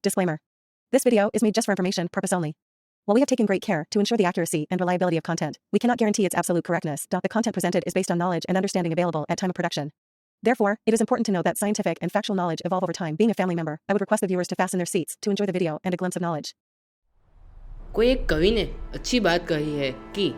Disclaimer. This video is made just for information purpose only. While we have taken great care to ensure the accuracy and reliability of content, we cannot guarantee its absolute correctness. The content presented is based on knowledge and understanding available at time of production. Therefore, it is important to know that scientific and factual knowledge evolve over time. Being a family member, I would request the viewers to fasten their seats to enjoy the video and a glimpse of knowledge. कोई एक कवि ने अच्छी बात कही है कि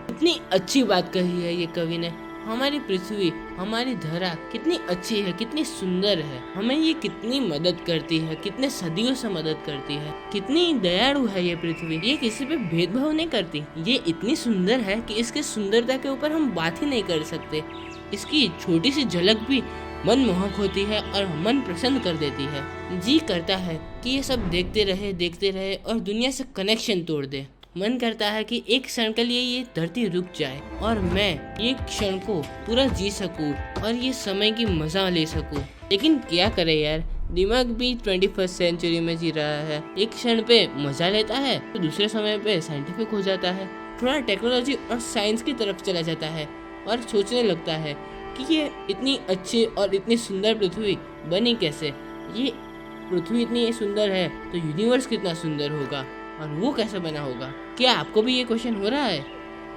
कितनी अच्छी बात कही है ये कवि ने। हमारी पृथ्वी, हमारी धरा कितनी अच्छी है, कितनी सुंदर है, हमें ये कितनी मदद करती है, कितने सदियों से मदद करती है, कितनी दयालु है ये पृथ्वी। ये किसी पे भेदभाव नहीं करती। ये इतनी सुंदर है कि इसके सुंदरता के ऊपर हम बात ही नहीं कर सकते। इसकी छोटी सी झलक भी मनमोहक होती है और मन प्रसन्न कर देती है। जी करता है कि ये सब देखते रहे और दुनिया से कनेक्शन तोड़ दे। मन करता है कि एक क्षण के लिए ये धरती रुक जाए और मैं ये क्षण को पूरा जी सकूं और ये समय की मजा ले सकूं। लेकिन क्या करे यार, दिमाग भी 21st सेंचुरी में जी रहा है। एक क्षण पे मजा लेता है तो दूसरे समय पे साइंटिफिक हो जाता है, थोड़ा टेक्नोलॉजी और साइंस की तरफ चला जाता है और सोचने लगता है कि ये इतनी अच्छी और इतनी सुंदर पृथ्वी बनी कैसे। ये पृथ्वी इतनी सुंदर है तो यूनिवर्स कितना सुंदर होगा और वो कैसे बना होगा। क्या आपको भी ये क्वेश्चन हो रहा है?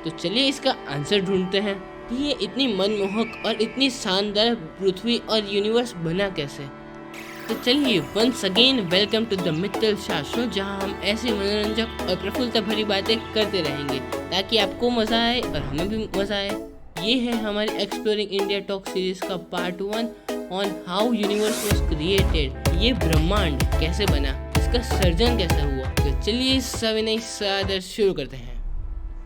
तो चलिए इसका आंसर ढूंढते हैं कि ये इतनी मनमोहक और इतनी शानदार पृथ्वी और यूनिवर्स बना कैसे। तो चलिए once again welcome to the Mittal Shah show, जहां हम ऐसी मनोरंजक और प्रफुल्लता भरी बातें करते रहेंगे ताकि आपको मजा आए और हमें भी मजा आए। ये है हमारी एक्सप्लोरिंग इंडिया टॉक सीरीज का part 1 on how universe was created. ये ब्रह्मांड कैसे बना, इसका सर्जन कैसे हुआ। तो चलिए सविनय सादर शुरू करते हैं।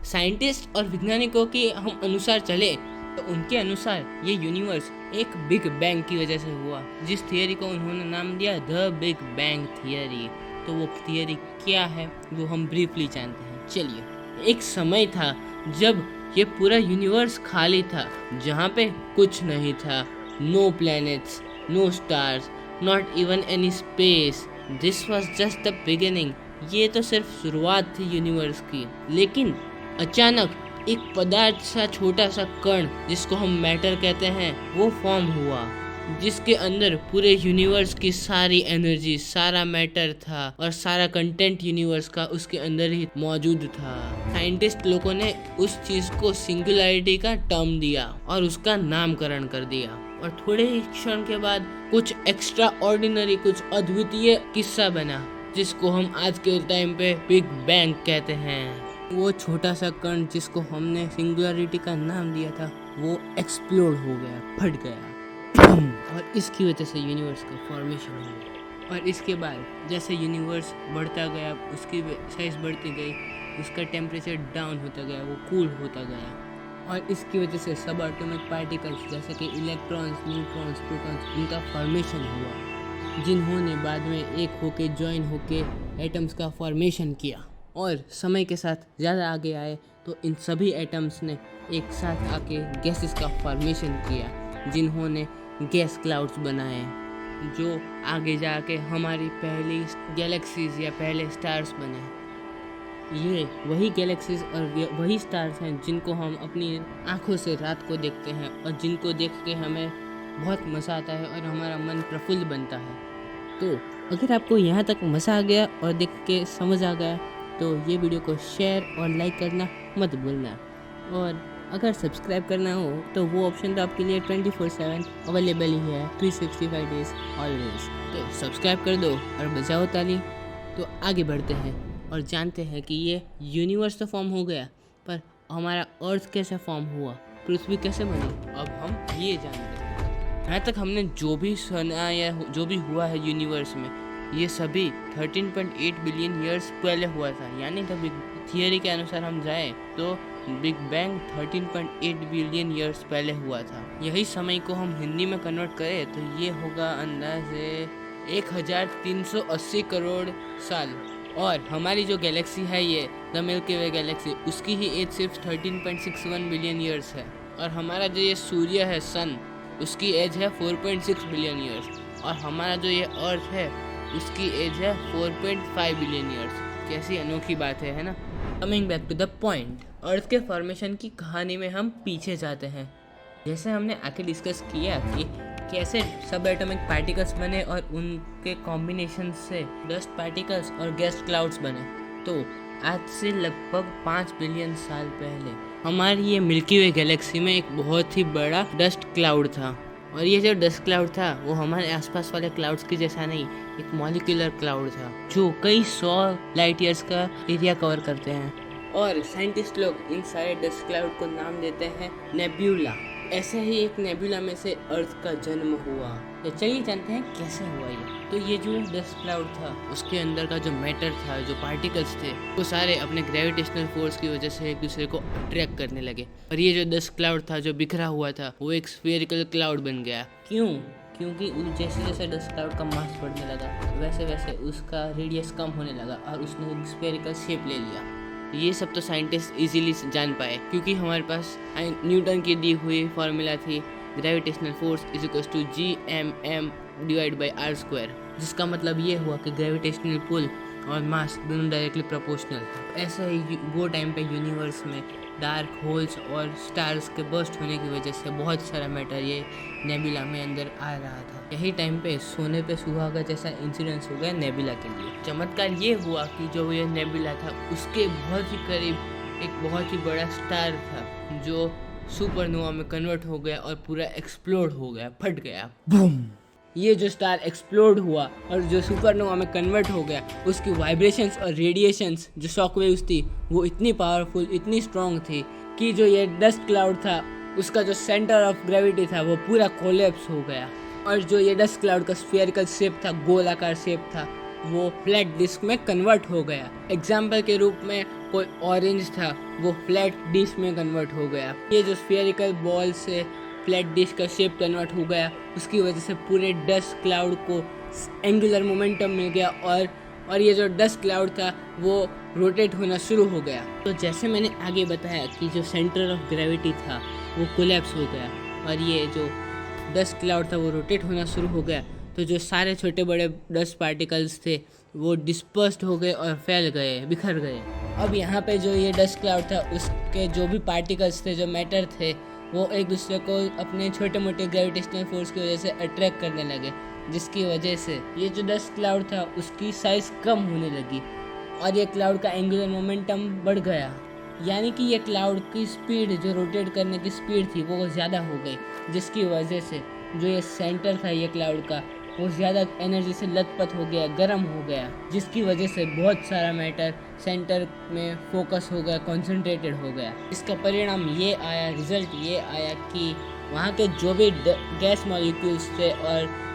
साइंटिस्ट और वैज्ञानिकों के हम अनुसार चले तो उनके अनुसार ये यूनिवर्स एक बिग बैंग की वजह से हुआ, जिस थियरी को उन्होंने नाम दिया द बिग बैंग थियरी। तो वो थियरी क्या है वो हम ब्रीफली जानते हैं। चलिए, एक समय था जब ये पूरा यूनिवर्स खाली था, जहाँ पे कुछ नहीं था। No planets, no stars, not even any space. This was just the beginning. ये तो सिर्फ शुरुआत थी यूनिवर्स की। लेकिन अचानक एक पदार्थ सा छोटा सा कण, जिसको हम मैटर कहते हैं, वो फॉर्म हुआ, जिसके अंदर पूरे यूनिवर्स की सारी एनर्जी, सारा मैटर था और सारा कंटेंट यूनिवर्स का उसके अंदर ही मौजूद था। साइंटिस्ट लोगों ने उस चीज को सिंगुलैरिटी का टर्म दिया और उसका नामकरण कर दिया। और थोड़े ही क्षण के बाद कुछ एक्स्ट्रा ऑर्डिनरी, कुछ अद्वितीय किस्सा बना, जिसको हम आज के टाइम पे बिग बैंग कहते हैं। वो छोटा सा कण जिसको हमने सिंगुलैरिटी का नाम दिया था, वो एक्सप्लोड हो गया, फट गया और इसकी वजह से यूनिवर्स का फॉर्मेशन हुआ। और इसके बाद जैसे यूनिवर्स बढ़ता गया, उसकी साइज बढ़ती गई, उसका टेम्परेचर डाउन होता गया, वो कूल होता गया और इसकी वजह से सब एटॉमिक पार्टिकल्स जैसे कि इलेक्ट्रॉन्स, न्यूट्रॉन्स, प्रोटॉन्स, इनका फॉर्मेशन हुआ, जिन्होंने बाद में एक होके ज्वाइन होके एटम्स का फॉर्मेशन किया। और समय के साथ ज़्यादा आगे आए तो इन सभी एटम्स ने एक साथ आके गैसेस का फॉर्मेशन किया, जिन्होंने गैस क्लाउड्स बनाए, जो आगे जाके हमारी पहली गैलेक्सीज या पहले स्टार्स बने। ये वही गैलेक्सीज और वही स्टार्स हैं जिनको हम अपनी आंखों से रात को देखते हैं और जिनको देख के हमें बहुत मज़ा आता है और हमारा मन प्रफुल्ल बनता है। तो अगर आपको यहाँ तक मज़ा आ गया और देख के समझ आ गया तो ये वीडियो को शेयर और लाइक करना मत भूलना। और अगर सब्सक्राइब करना हो तो वो ऑप्शन तो आपके लिए 24/7 अवेलेबल ही है, 365 डेज ऑलवेज। तो सब्सक्राइब कर दो और बजाओ ताली। तो आगे बढ़ते हैं और जानते हैं कि ये यूनिवर्स तो फॉर्म हो गया, पर हमारा अर्थ कैसे फॉर्म हुआ, पृथ्वी कैसे बनी, अब हम ये जानते हैं। यहाँ तक हमने जो भी सुना या जो भी हुआ है यूनिवर्स में, ये सभी 13.8 बिलियन ईयर्स पहले हुआ था। यानी कि बिग थियरी के अनुसार हम जाएं तो बिग बैंग 13.8 बिलियन ईयर्स पहले हुआ था। यही समय को हम हिंदी में कन्वर्ट करें तो ये होगा अंदाजे 1380 करोड़ साल। और हमारी जो गैलेक्सी है ये द मिल्की वे गैलेक्सी, उसकी ही एज सिर्फ 13.61 बिलियन ईयर्स है। और हमारा जो ये सूर्य है सन, उसकी एज है 4.6 बिलियन ईयर्स। और हमारा जो ये अर्थ है उसकी एज है 4.5 बिलियन ईयर्स। कैसी अनोखी बात है ना। Coming back to the point, earth के फॉर्मेशन की कहानी में हम पीछे जाते हैं। जैसे हमने आगे डिस्कस किया कि कैसे सब एटॉमिक पार्टिकल्स बने और उनके कॉम्बिनेशन से डस्ट पार्टिकल्स और गैस क्लाउड्स बने। तो आज से लगभग 5 बिलियन साल पहले हमारी ये मिल्की वे गैलेक्सी में एक बहुत ही बड़ा डस्ट क्लाउड था। और ये जो डस्ट क्लाउड था वो हमारे आसपास वाले क्लाउड्स की जैसा नहीं, एक मॉलिक्यूलर क्लाउड था जो कई 100 लाइट ईयर्स का एरिया कवर करते हैं। और साइंटिस्ट लोग इन सारे डस्ट क्लाउड को नाम देते हैं नेब्यूला। ऐसे ही एक नेब्यूला में से अर्थ का जन्म हुआ। तो चलिए जानते हैं कैसे हुआ ये। तो ये जो डस्ट क्लाउड था उसके अंदर का जो मैटर था, जो पार्टिकल्स थे, वो सारे अपने ग्रेविटेशनल फोर्स की वजह से एक दूसरे को अट्रैक्ट करने लगे। और ये जो डस्ट क्लाउड था जो बिखरा हुआ था वो एक स्फेरिकल क्लाउड बन गया। क्यों? क्योंकि जैसे जैसे डस्ट क्लाउड का मास बढ़ने लगा वैसे वैसे उसका रेडियस कम होने लगा और उसने एक स्फेरिकल शेप ले लिया। ये सब तो साइंटिस्ट इजीली जान पाए क्योंकि हमारे पास न्यूटन की दी हुई फार्मूला थी gravitational force is equals to Gm/r², जिसका मतलब ये हुआ कि ग्रेविटेशनल पुल और मास दोनों डायरेक्टली प्रोपोर्शनल। ऐसा ही वो टाइम पे यूनिवर्स में डार्क होल्स और स्टार्स के बर्स्ट होने की वजह से बहुत सारा मैटर ये नेबुला में अंदर आ रहा था। यही टाइम पे सोने पे सुहागा जैसा इंसिडेंस हो गया नेबुला के लिए। चमत्कार ये हुआ कि जो ये नेबुला था उसके बहुत ही करीब एक बहुत ही बड़ा स्टार था जो सुपरनोवा में कन्वर्ट हो गया और पूरा एक्सप्लोड हो गया, फट गया, बूम। ये जो स्टार एक्सप्लोड हुआ और जो सुपरनोवा में कन्वर्ट हो गया उसकी वाइब्रेशंस और रेडिएशंस जो शॉक वेव्स थी वो इतनी पावरफुल, इतनी स्ट्रॉन्ग थी कि जो ये डस्ट क्लाउड था उसका जो सेंटर ऑफ ग्रेविटी था वो पूरा कोलैप्स हो गया। और जो ये डस्ट क्लाउड का स्फेरिकल शेप था, गोलाकार शेप था, वो फ्लैट डिस्क में कन्वर्ट हो गया। एग्जाम्पल के रूप में कोई ऑरेंज था वो फ्लैट डिश में कन्वर्ट हो गया। ये जो स्फेरिकल बॉल से फ्लैट डिश का शेप कन्वर्ट हो गया उसकी वजह से पूरे डस्ट क्लाउड को एंगुलर मोमेंटम मिल गया और ये जो डस्ट क्लाउड था वो रोटेट होना शुरू हो गया। तो जैसे मैंने आगे बताया कि जो सेंटर ऑफ ग्रेविटी था वो कोलैप्स हो गया और ये जो डस्ट क्लाउड था वो रोटेट होना शुरू हो गया। तो जो सारे छोटे बड़े डस्ट पार्टिकल्स थे वो डिस्पर्स्ड हो गए और फैल गए, बिखर गए। अब यहाँ पे जो ये डस्ट क्लाउड था उसके जो भी पार्टिकल्स थे, जो मैटर थे, वो एक दूसरे को अपने छोटे मोटे ग्रेविटेशनल फोर्स की वजह से अट्रैक्ट करने लगे, जिसकी वजह से ये जो डस्ट क्लाउड था उसकी साइज़ कम होने लगी और ये क्लाउड का एंगुलर मोमेंटम बढ़ गया। यानी कि ये क्लाउड की स्पीड, जो रोटेट करने की स्पीड थी, वो ज़्यादा हो गई, जिसकी वजह से जो ये सेंटर था ये क्लाउड का वो ज़्यादा एनर्जी से लथपथ हो गया, गर्म हो गया, जिसकी वजह से बहुत सारा मैटर सेंटर में फोकस हो गया, कॉन्सेंट्रेटेड हो गया। इसका परिणाम ये आया, रिजल्ट ये आया कि वहाँ के जो भी गैस मॉलिक्यूल्स थे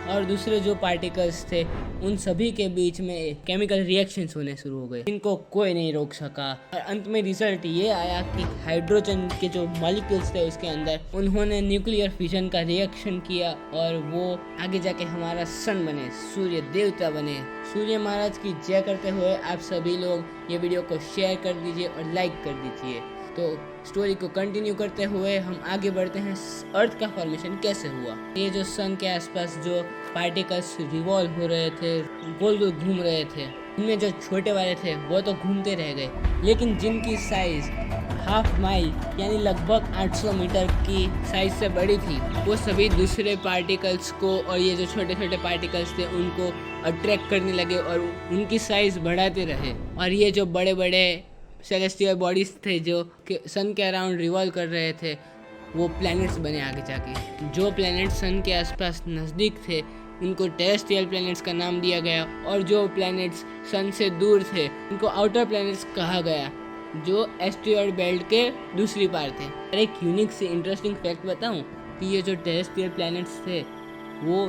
और दूसरे जो पार्टिकल्स थे उन सभी के बीच में केमिकल रिएक्शंस होने शुरू हो गए, जिनको कोई नहीं रोक सका। और अंत में रिजल्ट ये आया कि हाइड्रोजन के जो मॉलिक्यूल्स थे उसके अंदर उन्होंने न्यूक्लियर फिजन का रिएक्शन किया और वो आगे जाके हमारा सन बने, सूर्य देवता बने। सूर्य महाराज की जय करते हुए आप सभी लोग ये वीडियो को शेयर कर दीजिए और लाइक कर दीजिए। तो स्टोरी को कंटिन्यू करते हुए हम आगे बढ़ते हैं, अर्थ का फॉर्मेशन कैसे हुआ। ये जो सन के आसपास जो पार्टिकल्स रिवॉल्व हो रहे थे, गोल गोल घूम रहे थे, उनमें जो छोटे वाले थे वो तो घूमते रह गए, लेकिन जिनकी साइज़ हाफ माइल यानी लगभग 800 मीटर की साइज से बड़ी थी वो सभी दूसरे पार्टिकल्स को और ये जो छोटे छोटे पार्टिकल्स थे उनको अट्रैक्ट करने लगे और उनकी साइज़ बढ़ाते रहे। और ये जो बड़े बड़े सेलेस्टियल बॉडीज थे जो सन के अराउंड रिवॉल्व कर रहे थे वो प्लैनेट्स बने आगे जाके। जो प्लैनेट सन के आसपास नज़दीक थे उनको टेरेस्ट्रियल प्लैनेट्स का नाम दिया गया और जो प्लैनेट्स सन से दूर थे उनको आउटर प्लैनेट्स कहा गया, जो एस्टेरॉयड बेल्ट के दूसरी पार थे। और एक यूनिक से इंटरेस्टिंग फैक्ट बताऊं कि ये जो टेरेस्ट्रियल प्लैनेट्स थे वो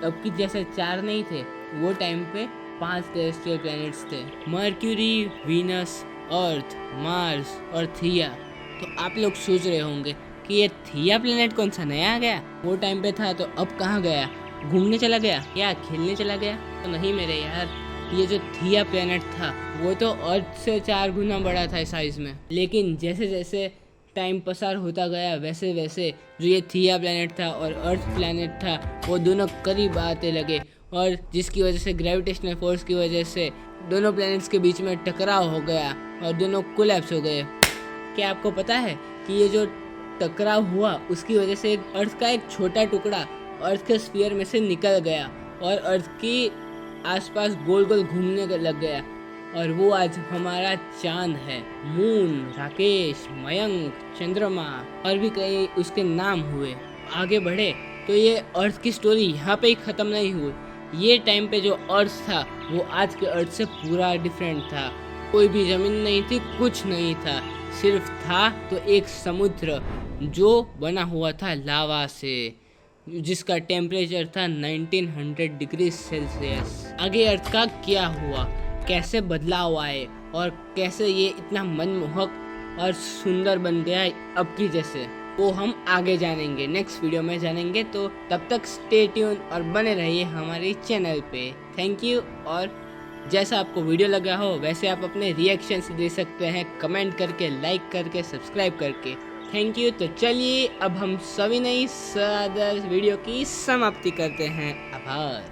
अब की जैसे 4 नहीं थे, वो टाइम पे 5 टेरेस्ट्रियल प्लैनेट्स थे, मर्क्यूरी, वीनस, अर्थ, मार्स और थिया। तो आप लोग सोच रहे होंगे कि ये थिया प्लेनेट कौन सा नया आ गया, वो टाइम पे था तो अब कहाँ गया, घूमने चला गया या खेलने चला गया? तो नहीं मेरे यार, ये जो थिया प्लेनेट था वो तो अर्थ से 4 गुना बड़ा था साइज में। लेकिन जैसे जैसे टाइम पसार होता गया वैसे वैसे जो ये थिया प्लेनेट था और अर्थ प्लेनेट था वो दोनों करीब आते लगे और जिसकी वजह से ग्रेविटेशनल फोर्स की वजह से दोनों प्लैनेट्स के बीच में टकराव हो गया और दोनों कोलैप्स हो गए। क्या आपको पता है कि ये जो टकराव हुआ उसकी वजह से अर्थ का एक छोटा टुकड़ा अर्थ के स्फीयर में से निकल गया और अर्थ की आसपास गोल गोल घूमने लग गया, और वो आज हमारा चांद है। मून, राकेश, मयंक, चंद्रमा और भी कई उसके नाम हुए। आगे बढ़े तो ये अर्थ की स्टोरी यहाँ पे ही ख़त्म नहीं हुई। ये टाइम पे जो अर्थ था वो आज के अर्थ से पूरा डिफरेंट था। कोई भी ज़मीन नहीं थी, कुछ नहीं था, सिर्फ था तो एक समुद्र जो बना हुआ था लावा से, जिसका टेम्परेचर था 1900 डिग्री सेल्सियस। आगे अर्थ का क्या हुआ, कैसे बदलाव आए और कैसे ये इतना मनमोहक और सुंदर बन गया अब की जैसे, वो हम आगे जानेंगे, नेक्स्ट वीडियो में जानेंगे। तो तब तक स्टे ट्यून और बने रहिए हमारे चैनल पे। Thank you. और जैसा आपको वीडियो लगा हो वैसे आप अपने रिएक्शंस दे सकते हैं कमेंट करके, लाइक करके, सब्सक्राइब करके। Thank you. तो चलिए अब हम सभी नई सादर वीडियो की समाप्ति करते हैं। आभार।